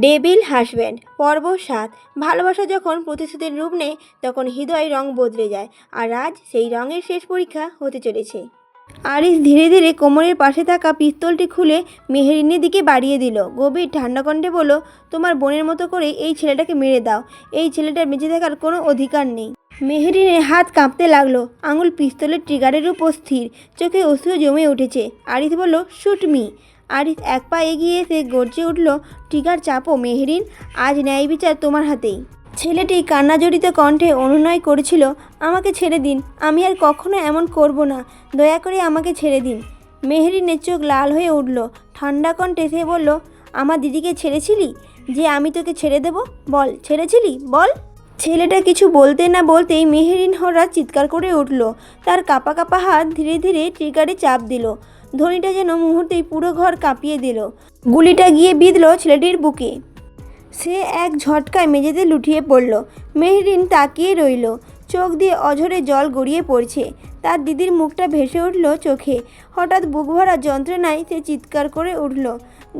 Devil husband পর্ব ৭। ভালোবাসা যখন প্রতিশ্রুতির রূপ নেয় তখন হৃদয় রং বদলে যায়, আর আজ সেই রঙের শেষ পরীক্ষা হতে চলেছে। আরিস ধীরে ধীরে কোমরের পাশে থাকা পিস্তলটি খুলে মেহেরিনের দিকে বাড়িয়ে দিল। গভীর ঠান্ডা কণ্ঠে বলল, তোমার বোনের মতো করে এই ছেলেটাকে মেরে দাও। এই ছেলেটার বেঁচে থাকার কোনো অধিকার নেই। মেহেরিনের হাত কাঁপতে লাগলো, আঙুল পিস্তলের ট্রিগারের উপর স্থির, চোখে অশ্রু জমে উঠেছে। আরিস বলল, শুট মি। আরিস এক পা এগিয়ে এসে গর্জে উঠল, ট্রিগার চাপো মেহেরিন, আজ ন্যায় বিচার তোমার হাতেই। ছেলেটি কান্নাজড়িত কণ্ঠে অনুনয় করেছিল, আমাকে ছেড়ে দিন, আমি আর কখনো এমন করব না, দয়া করে আমাকে ছেড়ে দিন। মেহেরিনের চোখ লাল হয়ে উঠল। ঠান্ডা কণ্ঠে সে বলল, আমার দিদিকে ছেড়েছিলি যে আমি তোকে ছেড়ে দেব? বল, ছেড়েছিলি বল। ছেলেটা কিছু বলতে না বলতেই মেহেরিন হঠাৎ চিৎকার করে উঠল। তার কাঁপা কাঁপা হাত ধীরে ধীরে ট্রিগারে চাপ দিল। ধ্বনিটা যেন মুহূর্তেই পুরো ঘর কাঁপিয়ে দিল। গুলিটা গিয়ে বিঁধল ছেলেটির বুকে। সে এক ঝটকায় মেঝেতে লুটিয়ে পড়ল। মেহেরিন তাকিয়ে রইল, চোখ দিয়ে অঝরে জল গড়িয়ে পড়ছে। তার দিদির মুখটা ভেসে উঠল চোখে। হঠাৎ বুক ভরা যন্ত্রণায় সে চিৎকার করে উঠল,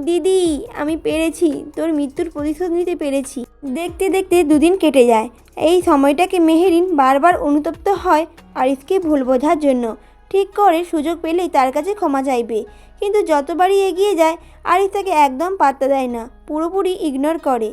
দিদি, আমি পেরেছি, তোর মৃত্যুর প্রতিশোধ নিতে পেরেছি। দেখতে দেখতে দুদিন কেটে যায়। এই সময়টাকে মেহেরিন বারবার অনুতপ্ত হয় আরিসকে ভুল বোঝার জন্য। ঠিক করে সুযোগ পেলেই তার কাছে ক্ষমা চাইবে, কিন্তু যতবারই এগিয়ে যায় আরিস তাকে একদম পাত্তা দেয় না, পুরোপুরি ইগনোর করে।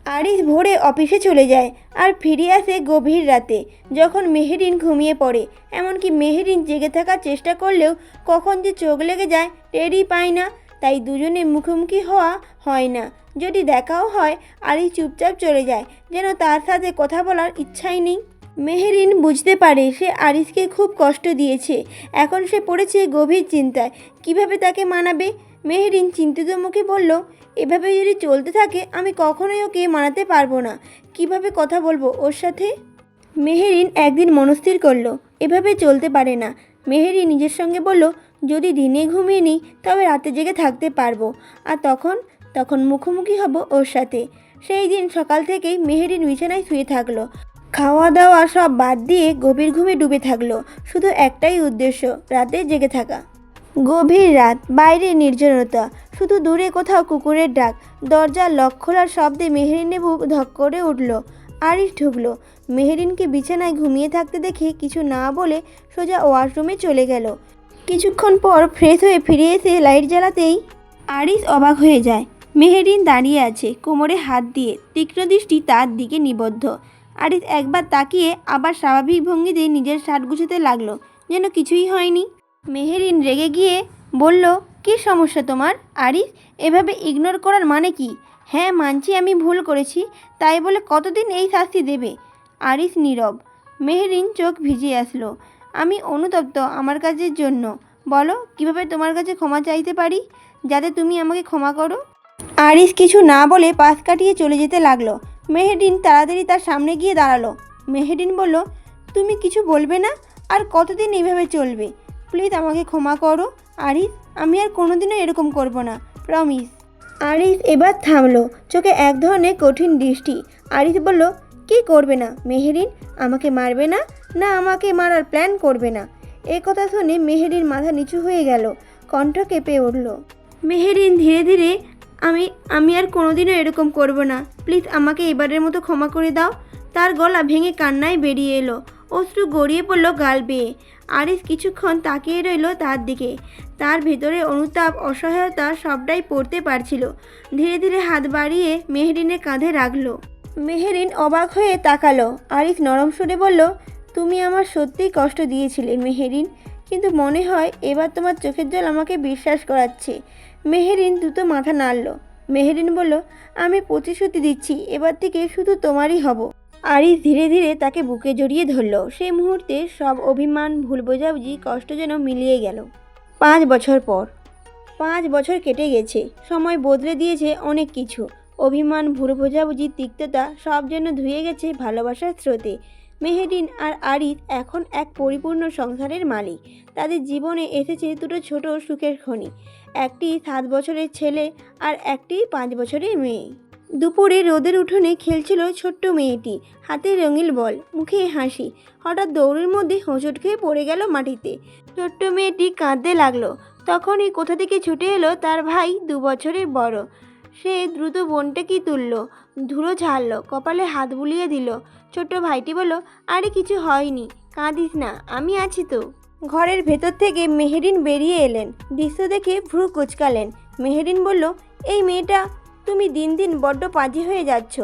আরিস ভোরে অফিসে চলে যায় আর ফিরে আসে গভীর রাতে, যখন মেহেরিন ঘুমিয়ে পড়ে। এমনকি মেহেরিন জেগে থাকার চেষ্টা করলেও কখন যে চোখ লেগে যায় টেরই পায় না। তাই দুজনে মুখোমুখি হওয়া হয় না। যদি দেখাও হয় আরিস চুপচাপ চলে যায়, যেন তার সাথে কথা বলার ইচ্ছাই নেই। মেহেরিন বুঝতে পারে সে আরিসকে খুব কষ্ট দিয়েছে। এখন সে পড়েছে গভীর চিন্তায়, কিভাবে তাকে মানাবে। মেহেরিন চিন্তিত মুখে বলল, এভাবে যদি চলতে থাকে আমি কখনোই ওকে মানাতে পারবো না। কিভাবে কথা বলবো ওর সাথে? মেহেরিন একদিন মনস্থির করলো, এভাবে চলতে পারে না। মেহেরিন নিজের সঙ্গে বলল, যদি দিনে ঘুমিয়ে নিই তবে রাতে জেগে থাকতে পারবো, আর তখন তখন মুখোমুখি হব ওর সাথে। সেই দিন সকাল থেকেই মেহেরিন বিছানায় শুয়ে থাকলো, খাওয়া দাওয়া সব বাদ দিয়ে গভীর ঘুমে ডুবে থাকলো। শুধু একটাই উদ্দেশ্য, রাতে জেগে থাকা। গভীর রাত, বাইরে নির্জনতা, শুধু দূরে কোথাও কুকুরের ডাক। দরজার লক খোলার শব্দে মেহেরিনের বুক ধক করে উঠল। আরিস ঢুকলো। মেহেরিনকে বিছানায় ঘুমিয়ে থাকতে দেখে কিছু না বলে সোজা ওয়াশরুমে চলে গেল। কিছুক্ষণ পর ফ্রেশ হয়ে ফিরে এসে লাইট জ্বালাতেই আরিস অবাক হয়ে যায়। মেহেরিন দাঁড়িয়ে আছে, কোমরে হাত দিয়ে, তীক্ষ্ণ দৃষ্টি তার দিকে নিবদ্ধ। আরিস একবার তাকিয়ে আবার স্বাভাবিক ভঙ্গিতে নিজের শার্ট গুছাতে লাগলো, যেন কিছুই হয়নি। মেহেরিন রেগে গিয়ে বলল, কী সমস্যা তোমার আরিস? এভাবে ইগনোর করার মানে কি? হ্যাঁ, মানছি আমি ভুল করেছি, তাই বলে কতদিন এই শাস্তি দেবে? আরিস নীরব। মেহেরিন চোখ ভিজে আসলো। আমি অনুতপ্ত আমার কাজের জন্য। বলো, কিভাবে তোমার কাছে ক্ষমা চাইতে পারি যাতে তুমি আমাকে ক্ষমা করো? আরিস কিছু না বলে পাশ কাটিয়ে চলে যেতে লাগলো। মেহেরিন তাড়াতাড়ি তার সামনে গিয়ে দাঁড়ালো। মেহেরিন বলল, তুমি কিছু বলবে না? আর কতদিন এইভাবে চলবে? প্লিজ আমাকে ক্ষমা করো আরিস, আমি আর কোনোদিনও এরকম করব না, প্রমিস। আরিস এবার থামলো, চোখে এক ধরনের কঠিন দৃষ্টি। আরিস বলল, কি করবে না মেহেরিন? আমাকে মারবে না? না আমাকে মারার প্ল্যান করবে না? এ কথা শুনে মেহেরিন মাথা নিচু হয়ে গেল, কণ্ঠ কেঁপে উঠল। মেহেরিন ধীরে ধীরে, আমি আর কোনোদিনও এরকম করব না, প্লিজ আমাকে এবারের মতো ক্ষমা করে দাও। তার গলা ভেঙে কান্নায় বেরিয়ে এলো, অশ্রু গড়িয়ে পড়ল গাল বেয়ে। আরিস কিছুক্ষণ তাকিয়ে রইল তার দিকে। তার ভেতরে অনুতাপ, অসহায়তা সবটাই পড়তে পারছিল। ধীরে ধীরে হাত বাড়িয়ে মেহেরিনের কাঁধে রাখলো। মেহেরিন অবাক হয়ে তাকালো। আরিস নরম সুরে বলল, তুমি আমার সত্যিই কষ্ট দিয়েছিলে মেহেরিন, কিন্তু মনে হয় এবার তোমার চোখের জল আমাকে বিশ্বাস করাচ্ছে। মেহেরিন দ্রুত মাথা নাড়ল। মেহেরিন বলল, আমি প্রতিশ্রুতি দিচ্ছি এবার থেকে শুধু তোমারই হব। আরিস ধীরে ধীরে তাকে বুকে জড়িয়ে ধরল। সেই মুহূর্তে সব অভিমান, ভুল বোঝাবুঝি, কষ্ট যেন মিলিয়ে গেল। 5 বছর পর। 5 বছর কেটে গেছে। সময় বদলে দিয়েছে অনেক কিছু। অভিমান, ভুল বোঝাবুঝি, তিক্ততা সব যেন ধুয়ে গেছে ভালোবাসার স্রোতে। মেহেরিন আর আরিস এখন এক পরিপূর্ণ সংসারের মালিক। তাদের জীবনে এসেছে দুটো ছোট সুখের খনি, একটি 7 বছরের ছেলে আর একটি 5 বছরের মেয়ে। দুপুরে রোদের উঠোনে খেলছিল ছোট্ট মেয়েটি, হাতে রঙিন বল, মুখে হাসি। হঠাৎ দৌড়ের মধ্যে হোঁচট খেয়ে পড়ে গেল মাটিতে। ছোট্ট মেয়েটি কাঁদতে লাগলো। তখনই কোথা থেকে ছুটে এলো তার ভাই, 2 বছরের বড়। সে দ্রুত বোনটাকেই তুলল, ধুলো ঝাড়ল, কপালে হাত বুলিয়ে দিল। ছোট্ট ভাইটি বলল, আরে কিছু হয়নি, কাঁদিস না, আমি আছি তো। ঘরের ভেতর থেকে মেহেরিন বেরিয়ে এলেন। দৃশ্য দেখে ভ্রু কুঁচকালেন। মেহেরিন বলল, এই মেয়েটা, তুমি দিন দিন বড্ড পাজি হয়ে যাচ্ছ।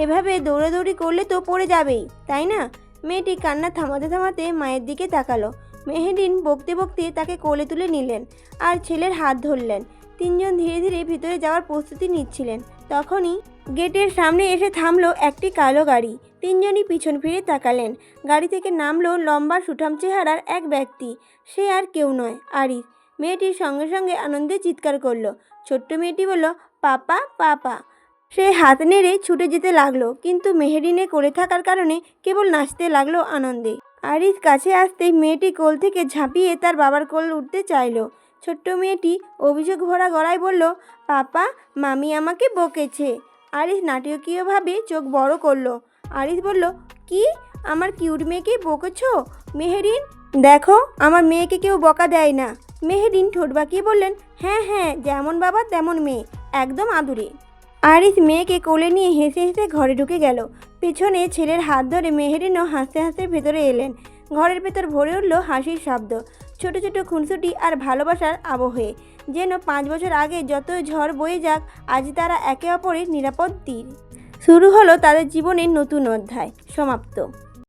এভাবে দৌড়াদৌড়ি করলে তো পড়ে যাবেই, তাই না? মেয়েটি কান্না থামাতে থামাতে মায়ের দিকে তাকালো। মেহেরিন বকতে বকতে তাকে কোলে তুলে নিলেন আর ছেলের হাত ধরলেন। তিনজন ধীরে ধীরে ভিতরে যাওয়ার প্রস্তুতি নিচ্ছিলেন। তখনই গেটের সামনে এসে থামলো একটি কালো গাড়ি। তিনজনই পিছন ফিরে তাকালেন। গাড়ি থেকে নামলো লম্বা সুঠাম চেহারার এক ব্যক্তি। সে আর কেউ নয়, আরিফ। মেয়েটির সঙ্গে সঙ্গে আনন্দে চিৎকার করলো। ছোট্ট মেয়েটি বলল, পাপা পাপা। সে হাত নেড়ে ছুটে যেতে লাগলো, কিন্তু মেহেরিনে করে থাকার কারণে কেবল নাচতে লাগলো আনন্দে। আরিফ কাছে আসতেই মেয়েটি কোল থেকে ঝাঁপিয়ে তার বাবার কোল উঠতে চাইলো। ছোট্ট মেয়েটি অভিযোগ ভরা গলায় বলল, পাপা, মামি আমাকে বকেছে। আরিফ নাটকীয়ভাবে চোখ বড় করলো। আরিফ বলল, কি, আমার কিউট মেয়েকে বকেছ? মেহেরিন, দেখো, আমার মেয়েকে কেউ বকা দেয় না। মেহেরিন ঠোঁট বাঁকিয়ে বললেন, হ্যাঁ হ্যাঁ, যেমন বাবা তেমন মেয়ে, একদম আদুরে। আরিফ মেয়েকে কোলে নিয়ে হেসে হেসে ঘরে ঢুকে গেল। পেছনে ছেলের হাত ধরে মেহেরিনও হাসতে হাসতে ভেতরে এলেন। ঘরের ভেতর ভরে উঠল হাসির শব্দ, ছোট ছোট খুনসুটি আর ভালোবাসার আবহে। যেন 5 বছর আগে যত ঝড় বয়ে যাক, আজ তারা একে অপরের নিরাপদ তীর। শুরু হলো তাদের জীবনের নতুন অধ্যায়। সমাপ্ত।